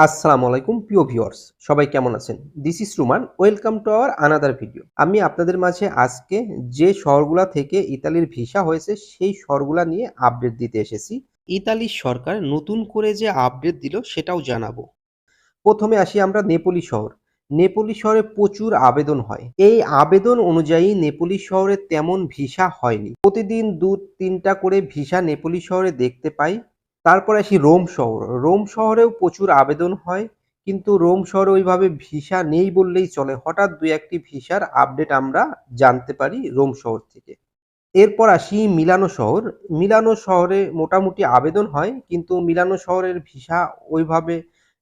আসসালামু আলাইকুম প্রিয় ভিউয়ার্স, সবাই কেমন আছেন? This is Ruman. Welcome to our another video. আমি আপনাদের মাঝে আজকে যে শহরগুলা থেকে ইতালির ভিসা হয়েছে সেই শহরগুলা নিয়ে আপডেট দিতে এসেছি। ইতালির সরকার নতুন করে যে আপডেট দিল সেটাও জানাবো। প্রথমে আসি আমরা নেপোলি শহর। নেপোলি শহরে প্রচুর আবেদন হয়। এই আবেদন অনুযায়ী নেপোলি শহরে তেমন ভিসা হয়নি। প্রতিদিন ২-৩টা করে ভিসা নেপোলি শহরে দেখতে পাই। তারপর আসি রোম শহর। রোম শহরেও প্রচুর আবেদন হয়, কিন্তু রোম শহরে ওইভাবে ভিসা নেই বললেই চলে। হঠাৎ ২-১টি ভিসার আপডেট আমরা জানতে পারি রোম শহর থেকে। এরপর আসি মিলানো শহর। মিলানো শহরে মোটামুটি আবেদন হয়, কিন্তু মিলানো শহরের ভিসা ওইভাবে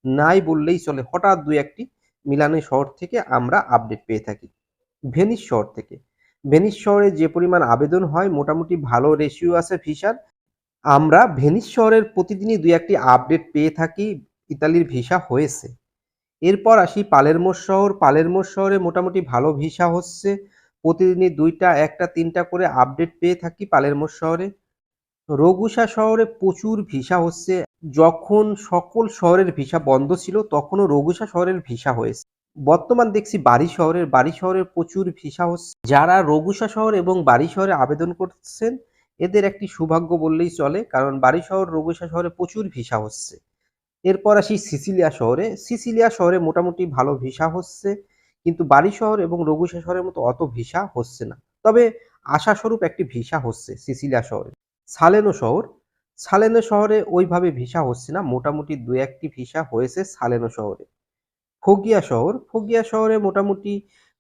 নাই বললেই চলে। হঠাৎ ২-১টি মিলানো শহর থেকে আমরা আপডেট পেয়ে থাকি। ভেনিস শহর থেকে। ভেনিস শহরে যে পরিমাণ আবেদন হয় মোটামুটি ভালো রেশিও আছে ভিসার। আমরা ভেনিস শহরের প্রতিদিনই ২-১টি আপডেট পেয়ে থাকি ইতালির ভিসা হয়েছে। এরপর আসি পালেরমো শহর। পালেরমো শহরে মোটামুটি ভালো ভিসা হচ্ছে। প্রতিদিনই ২টা, ১টা, ৩টা করে আপডেট পেয়ে থাকি পালেরমো শহরে। রগুসা শহরে প্রচুর ভিসা হচ্ছে। যখন সকল শহরের ভিসা বন্ধ ছিল তখনও রগুসা শহরের ভিসা হয়েছে। বর্তমান দেখছি বারি শহরের প্রচুর ভিসা হচ্ছে। যারা রগুসা শহর এবং বারি শহরে আবেদন করছেন এদের একটি সৌভাগ্য বললেই চলে, কারণ বারি শহর, রগুসা শহরে প্রচুর ভিসা হচ্ছে। এরপর আসি সিসিলিয়া শহরে। সিসিলিয়া শহরে মোটামুটি ভালো ভিসা হচ্ছে, কিন্তু বারি শহর এবং রগুসা শহরের মতো অত ভিসা হচ্ছে না। তবে আশাস্বরূপ একটি ভিসা হচ্ছে সিসিলিয়া শহরে। সালেনো শহর। সালেনো শহরে ওইভাবে ভিসা হচ্ছে না, মোটামুটি ২-১টি ভিসা হয়েছে সালেনো শহরে। ফোগিয়া শহর। ফোগিয়া শহরে মোটামুটি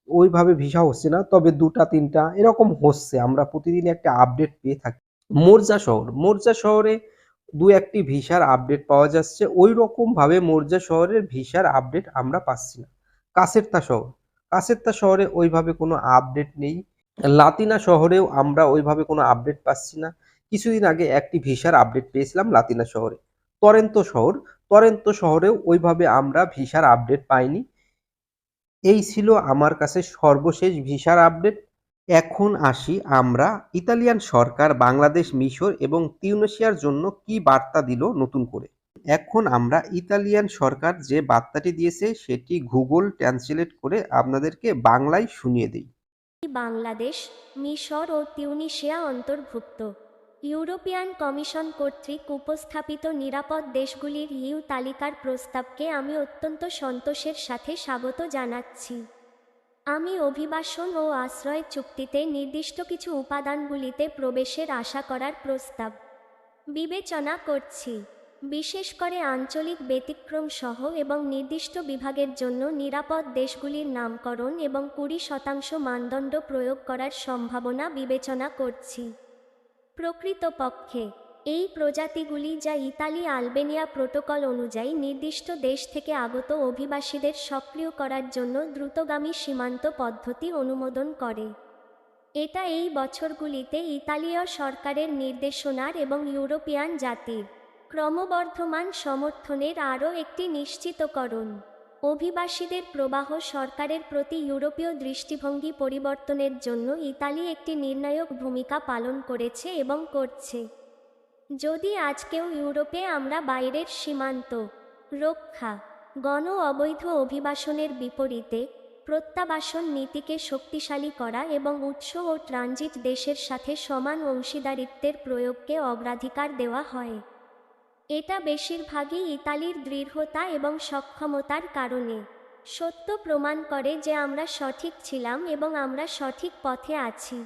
ওইভাবে ভিসা হচ্ছে না, তবে ২টা ৩টা এরকম হচ্ছে। আমরা প্রতিদিন একটা আপডেট পেয়ে থাকি। মোরজা শহর। মোরজা শহরে ২-১টি ভিসার আপডেট পাওয়া যাচ্ছে। ঐরকমভাবে মোরজা শহরের ভিসার আপডেট আমরা পাচ্ছি না। কাসেরতা শহর। কাসেরতা শহরে ওইভাবে কোনো আপডেট নেই। লাতিনা শহরেও আমরা ওইভাবে কোনো আপডেট পাচ্ছি না। কিছুদিন আগে একটি ভিসার আপডেট পেয়েছিলাম লাতিনা শহরে। তরেন্তো শহর। তরেন্তো শহরেও ওইভাবে আমরা ভিসার আপডেট পাইনি। এই ছিল আমার কাছে সর্বশেষ ভিসার আপডেট। এখন আসি আমরা ইতালিয়ান সরকার বাংলাদেশ, মিশর এবং তিউনিসিয়ার জন্য কি বার্তা দিল নতুন করে। এখন আমরা ইতালিয়ান সরকার যে বার্তাটি দিয়েছে সেটি গুগল ট্রান্সলেট করে আপনাদেরকে বাংলায় শুনিয়ে দিই। বাংলাদেশ, মিশর ও তিউনিসিয়া অন্তর্ভুক্ত। ইউরোপিয়ান কমিশন কর্তৃক উপস্থাপিত নিরাপদ দেশগুলির ইউ তালিকার প্রস্তাবকে আমি অত্যন্ত সন্তোষের সাথে স্বাগত জানাচ্ছি। আমি অভিবাসন ও আশ্রয় চুক্তিতে নির্দিষ্ট কিছু উপাদানগুলিতে প্রবেশের আশা করার প্রস্তাব বিবেচনা করছি, বিশেষ করে আঞ্চলিক ব্যতিক্রম সহ এবং নির্দিষ্ট বিভাগের জন্য নিরাপদ দেশগুলির নামকরণ এবং ২০% মানদণ্ড প্রয়োগ করার সম্ভাবনা বিবেচনা করছি। প্রকৃতপক্ষে এই প্রজাতিগুলি যা ইতালি আলবেনিয়া প্রোটোকল অনুযায়ী নির্দিষ্ট দেশ থেকে আগত অভিবাসীদের সক্রিয় করার জন্য দ্রুতগামী সীমান্ত পদ্ধতি অনুমোদন করে। এটা এই বছরগুলিতে ইতালীয় সরকারের নির্দেশনার এবং ইউরোপিয়ান জাতির ক্রমবর্ধমান সমর্থনের আরও একটি নিশ্চিতকরণ। অভিবাসীদের প্রবাহ সরকারের প্রতি ইউরোপীয় দৃষ্টিভঙ্গি পরিবর্তনের জন্য ইতালি একটি নির্ণায়ক ভূমিকা পালন করেছে এবং করছে। যদি আজকেও ইউরোপে আমরা বাইরের সীমান্ত রক্ষা, গণ অবৈধ অভিবাসনের বিপরীতে প্রত্যাবাসন নীতিকে শক্তিশালী করা এবং উৎস ও ট্রানজিট দেশের সাথে সমান অংশীদারিত্বের প্রয়োগকে অগ্রাধিকার দেওয়া হয়। এটা বেশিরভাগই ইতালির দৃঢ়তা এবং সক্ষমতার কারণে সত্য প্রমাণ করে যে আমরা সঠিক ছিলাম এবং আমরা সঠিক পথে আছি।